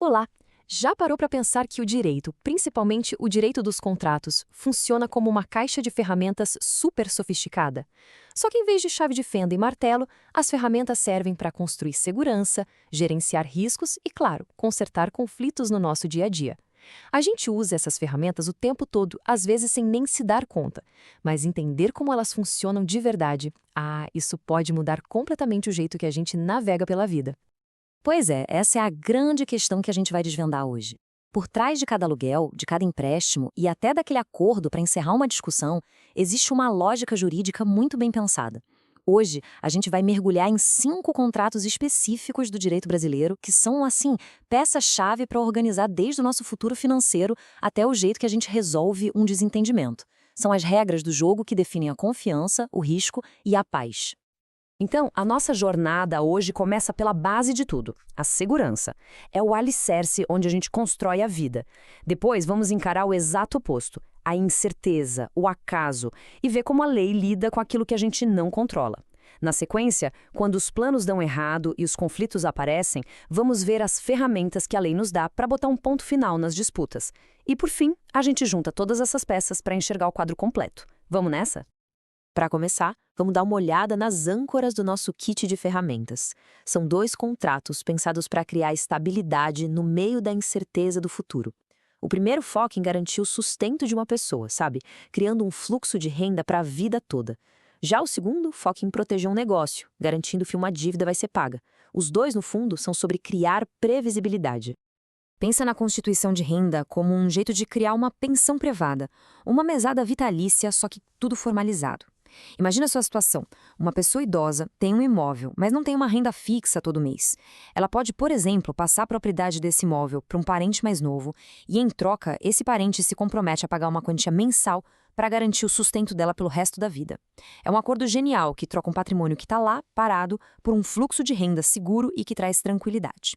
Olá! Já parou para pensar que o direito, principalmente o direito dos contratos, funciona como uma caixa de ferramentas super sofisticada? Só que em vez de chave de fenda e martelo, as ferramentas servem para construir segurança, gerenciar riscos e, claro, consertar conflitos no nosso dia a dia. A gente usa essas ferramentas o tempo todo, às vezes sem nem se dar conta, mas entender como elas funcionam de verdade, isso pode mudar completamente o jeito que a gente navega pela vida. Pois é, essa é a grande questão que a gente vai desvendar hoje. Por trás de cada aluguel, de cada empréstimo e até daquele acordo para encerrar uma discussão, existe uma lógica jurídica muito bem pensada. Hoje, a gente vai mergulhar em 5 contratos específicos do direito brasileiro que são, assim, peça-chave para organizar desde o nosso futuro financeiro até o jeito que a gente resolve um desentendimento. São as regras do jogo que definem a confiança, o risco e a paz. Então, a nossa jornada hoje começa pela base de tudo, a segurança. É o alicerce onde a gente constrói a vida. Depois, vamos encarar o exato oposto, a incerteza, o acaso, e ver como a lei lida com aquilo que a gente não controla. Na sequência, quando os planos dão errado e os conflitos aparecem, vamos ver as ferramentas que a lei nos dá para botar um ponto final nas disputas. E, por fim, a gente junta todas essas peças para enxergar o quadro completo. Vamos nessa? Para começar, vamos dar uma olhada nas âncoras do nosso kit de ferramentas. São 2 contratos pensados para criar estabilidade no meio da incerteza do futuro. O primeiro foca em garantir o sustento de uma pessoa, sabe? Criando um fluxo de renda para a vida toda. Já o segundo foca em proteger um negócio, garantindo que uma dívida vai ser paga. Os dois, no fundo, são sobre criar previsibilidade. Pensa na constituição de renda como um jeito de criar uma pensão privada, uma mesada vitalícia, só que tudo formalizado. Imagina a sua situação. Uma pessoa idosa tem um imóvel, mas não tem uma renda fixa todo mês. Ela pode, por exemplo, passar a propriedade desse imóvel para um parente mais novo e, em troca, esse parente se compromete a pagar uma quantia mensal para garantir o sustento dela pelo resto da vida. É um acordo genial que troca um patrimônio que está lá, parado, por um fluxo de renda seguro e que traz tranquilidade.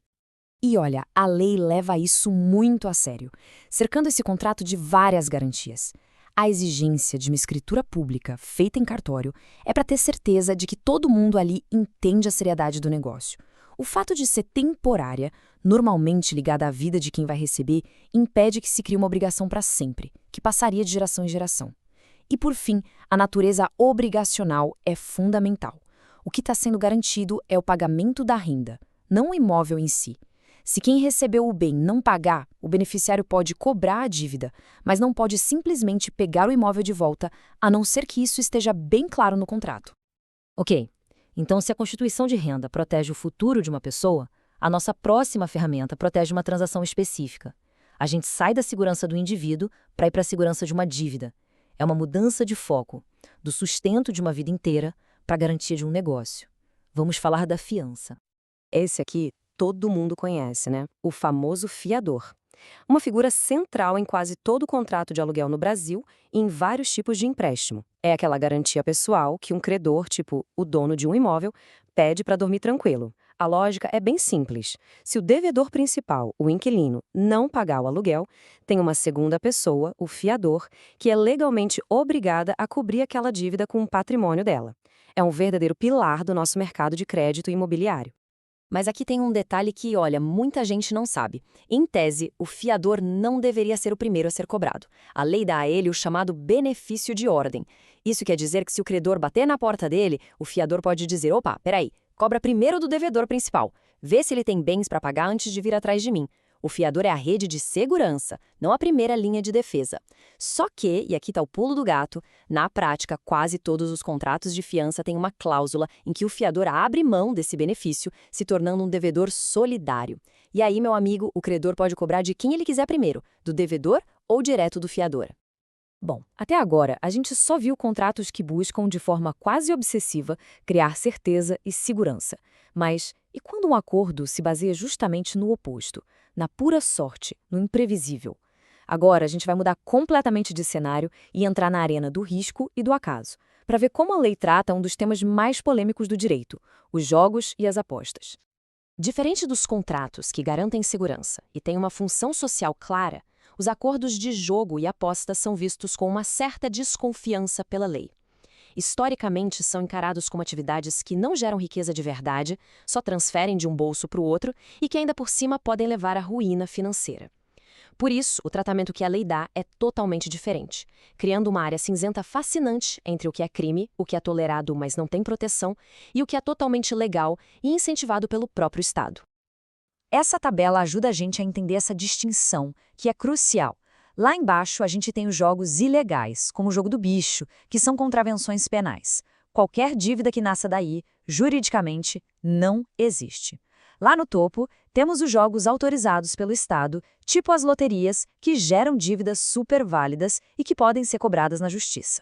E olha, a lei leva isso muito a sério, cercando esse contrato de várias garantias. A exigência de uma escritura pública feita em cartório é para ter certeza de que todo mundo ali entende a seriedade do negócio. O fato de ser temporária, normalmente ligada à vida de quem vai receber, impede que se crie uma obrigação para sempre, que passaria de geração em geração. E, por fim, a natureza obrigacional é fundamental. O que está sendo garantido é o pagamento da renda, não o imóvel em si. Se quem recebeu o bem não pagar, o beneficiário pode cobrar a dívida, mas não pode simplesmente pegar o imóvel de volta, a não ser que isso esteja bem claro no contrato. Ok, então se a constituição de renda protege o futuro de uma pessoa, a nossa próxima ferramenta protege uma transação específica. A gente sai da segurança do indivíduo para ir para a segurança de uma dívida. É uma mudança de foco, do sustento de uma vida inteira para a garantia de um negócio. Vamos falar da fiança. Esse aqui todo mundo conhece, né? O famoso fiador. Uma figura central em quase todo contrato de aluguel no Brasil e em vários tipos de empréstimo. É aquela garantia pessoal que um credor, tipo o dono de um imóvel, pede para dormir tranquilo. A lógica é bem simples. Se o devedor principal, o inquilino, não pagar o aluguel, tem uma segunda pessoa, o fiador, que é legalmente obrigada a cobrir aquela dívida com o patrimônio dela. É um verdadeiro pilar do nosso mercado de crédito imobiliário. Mas aqui tem um detalhe que, olha, muita gente não sabe. Em tese, o fiador não deveria ser o primeiro a ser cobrado. A lei dá a ele o chamado benefício de ordem. Isso quer dizer que se o credor bater na porta dele, o fiador pode dizer: opa, peraí, cobra primeiro do devedor principal. Vê se ele tem bens para pagar antes de vir atrás de mim. O fiador é a rede de segurança, não a primeira linha de defesa. Só que, e aqui está o pulo do gato, na prática, quase todos os contratos de fiança têm uma cláusula em que o fiador abre mão desse benefício, se tornando um devedor solidário. E aí, meu amigo, o credor pode cobrar de quem ele quiser primeiro, do devedor ou direto do fiador. Bom, até agora, a gente só viu contratos que buscam, de forma quase obsessiva, criar certeza e segurança. Mas e quando um acordo se baseia justamente no oposto, na pura sorte, no imprevisível? Agora, a gente vai mudar completamente de cenário e entrar na arena do risco e do acaso, para ver como a lei trata um dos temas mais polêmicos do direito, os jogos e as apostas. Diferente dos contratos que garantem segurança e têm uma função social clara, os acordos de jogo e aposta são vistos com uma certa desconfiança pela lei. Historicamente, são encarados como atividades que não geram riqueza de verdade, só transferem de um bolso para o outro e que ainda por cima podem levar à ruína financeira. Por isso, o tratamento que a lei dá é totalmente diferente, criando uma área cinzenta fascinante entre o que é crime, o que é tolerado, mas não tem proteção, e o que é totalmente legal e incentivado pelo próprio Estado. Essa tabela ajuda a gente a entender essa distinção, que é crucial. Lá embaixo, a gente tem os jogos ilegais, como o jogo do bicho, que são contravenções penais. Qualquer dívida que nasça daí, juridicamente, não existe. Lá no topo, temos os jogos autorizados pelo Estado, tipo as loterias, que geram dívidas super válidas e que podem ser cobradas na justiça.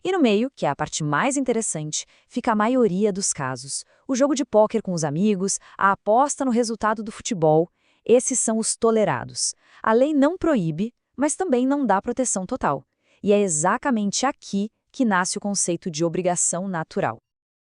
E no meio, que é a parte mais interessante, fica a maioria dos casos. O jogo de pôquer com os amigos, a aposta no resultado do futebol. Esses são os tolerados. A lei não proíbe, mas também não dá proteção total. E é exatamente aqui que nasce o conceito de obrigação natural.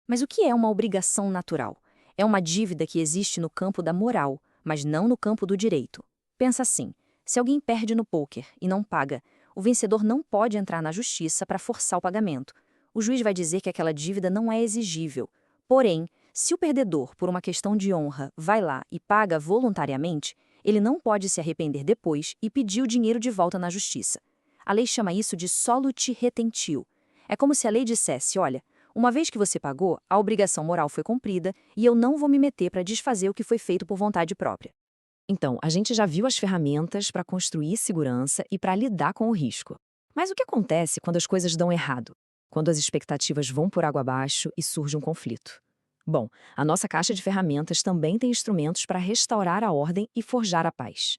Mas o que é uma obrigação natural? É uma dívida que existe no campo da moral, mas não no campo do direito. Pensa assim, se alguém perde no pôquer e não paga, o vencedor não pode entrar na justiça para forçar o pagamento. O juiz vai dizer que aquela dívida não é exigível. Porém, se o perdedor, por uma questão de honra, vai lá e paga voluntariamente, ele não pode se arrepender depois e pedir o dinheiro de volta na justiça. A lei chama isso de solute retentio. É como se a lei dissesse, olha, uma vez que você pagou, a obrigação moral foi cumprida e eu não vou me meter para desfazer o que foi feito por vontade própria. Então, a gente já viu as ferramentas para construir segurança e para lidar com o risco. Mas o que acontece quando as coisas dão errado? Quando as expectativas vão por água abaixo e surge um conflito? Bom, a nossa caixa de ferramentas também tem instrumentos para restaurar a ordem e forjar a paz.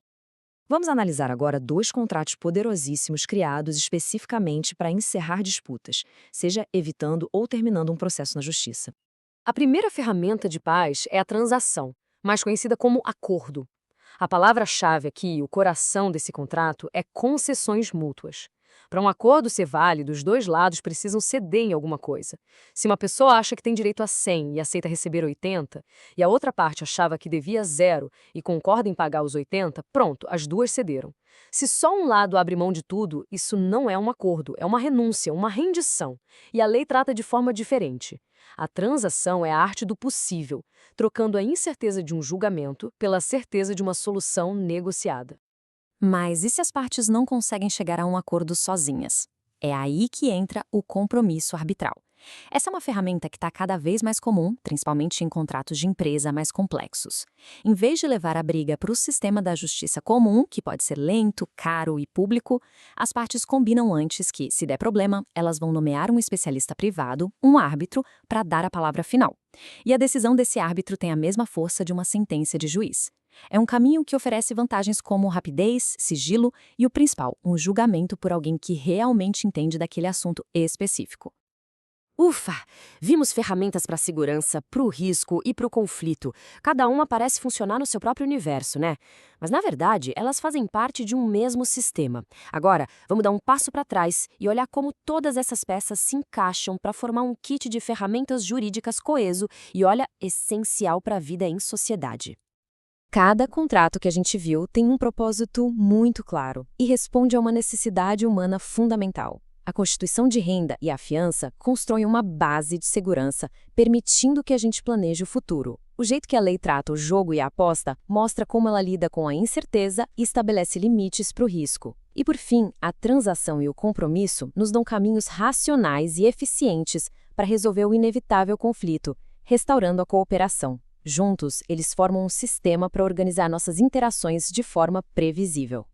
Vamos analisar agora 2 contratos poderosíssimos criados especificamente para encerrar disputas, seja evitando ou terminando um processo na justiça. A primeira ferramenta de paz é a transação, mais conhecida como acordo. A palavra-chave aqui, o coração desse contrato, é concessões mútuas. Para um acordo ser válido, os 2 lados precisam ceder em alguma coisa. Se uma pessoa acha que tem direito a 100 e aceita receber 80, e a outra parte achava que devia 0 e concorda em pagar os 80, pronto, as 2 cederam. Se só um lado abre mão de tudo, isso não é um acordo, é uma renúncia, uma rendição. E a lei trata de forma diferente. A transação é a arte do possível, trocando a incerteza de um julgamento pela certeza de uma solução negociada. Mas e se as partes não conseguem chegar a um acordo sozinhas? É aí que entra o compromisso arbitral. Essa é uma ferramenta que está cada vez mais comum, principalmente em contratos de empresa mais complexos. Em vez de levar a briga para o sistema da justiça comum, que pode ser lento, caro e público, as partes combinam antes que, se der problema, elas vão nomear um especialista privado, um árbitro, para dar a palavra final. E a decisão desse árbitro tem a mesma força de uma sentença de juiz. É um caminho que oferece vantagens como rapidez, sigilo e o principal, um julgamento por alguém que realmente entende daquele assunto específico. Ufa! Vimos ferramentas para a segurança, para o risco e para o conflito. Cada uma parece funcionar no seu próprio universo, né? Mas, na verdade, elas fazem parte de um mesmo sistema. Agora, vamos dar um passo para trás e olhar como todas essas peças se encaixam para formar um kit de ferramentas jurídicas coeso e, olha, essencial para a vida em sociedade. Cada contrato que a gente viu tem um propósito muito claro e responde a uma necessidade humana fundamental. A constituição de renda e a fiança constroem uma base de segurança, permitindo que a gente planeje o futuro. O jeito que a lei trata o jogo e a aposta mostra como ela lida com a incerteza e estabelece limites para o risco. E, por fim, a transação e o compromisso nos dão caminhos racionais e eficientes para resolver o inevitável conflito, restaurando a cooperação. Juntos, eles formam um sistema para organizar nossas interações de forma previsível.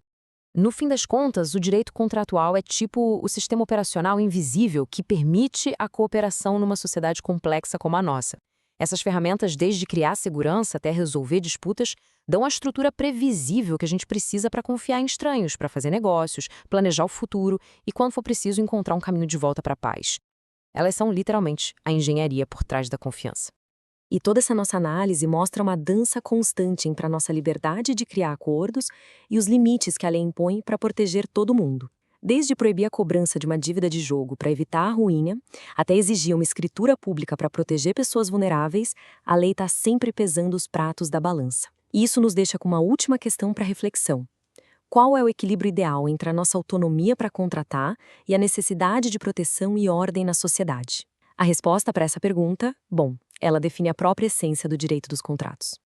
No fim das contas, o direito contratual é tipo o sistema operacional invisível que permite a cooperação numa sociedade complexa como a nossa. Essas ferramentas, desde criar segurança até resolver disputas, dão a estrutura previsível que a gente precisa para confiar em estranhos, para fazer negócios, planejar o futuro e, quando for preciso, encontrar um caminho de volta para a paz. Elas são literalmente a engenharia por trás da confiança. E toda essa nossa análise mostra uma dança constante entre a nossa liberdade de criar acordos e os limites que a lei impõe para proteger todo mundo. Desde proibir a cobrança de uma dívida de jogo para evitar a ruína, até exigir uma escritura pública para proteger pessoas vulneráveis, a lei está sempre pesando os pratos da balança. E isso nos deixa com uma última questão para reflexão. qual é o equilíbrio ideal entre a nossa autonomia para contratar e a necessidade de proteção e ordem na sociedade? A resposta para essa pergunta, bom, ela define a própria essência do direito dos contratos.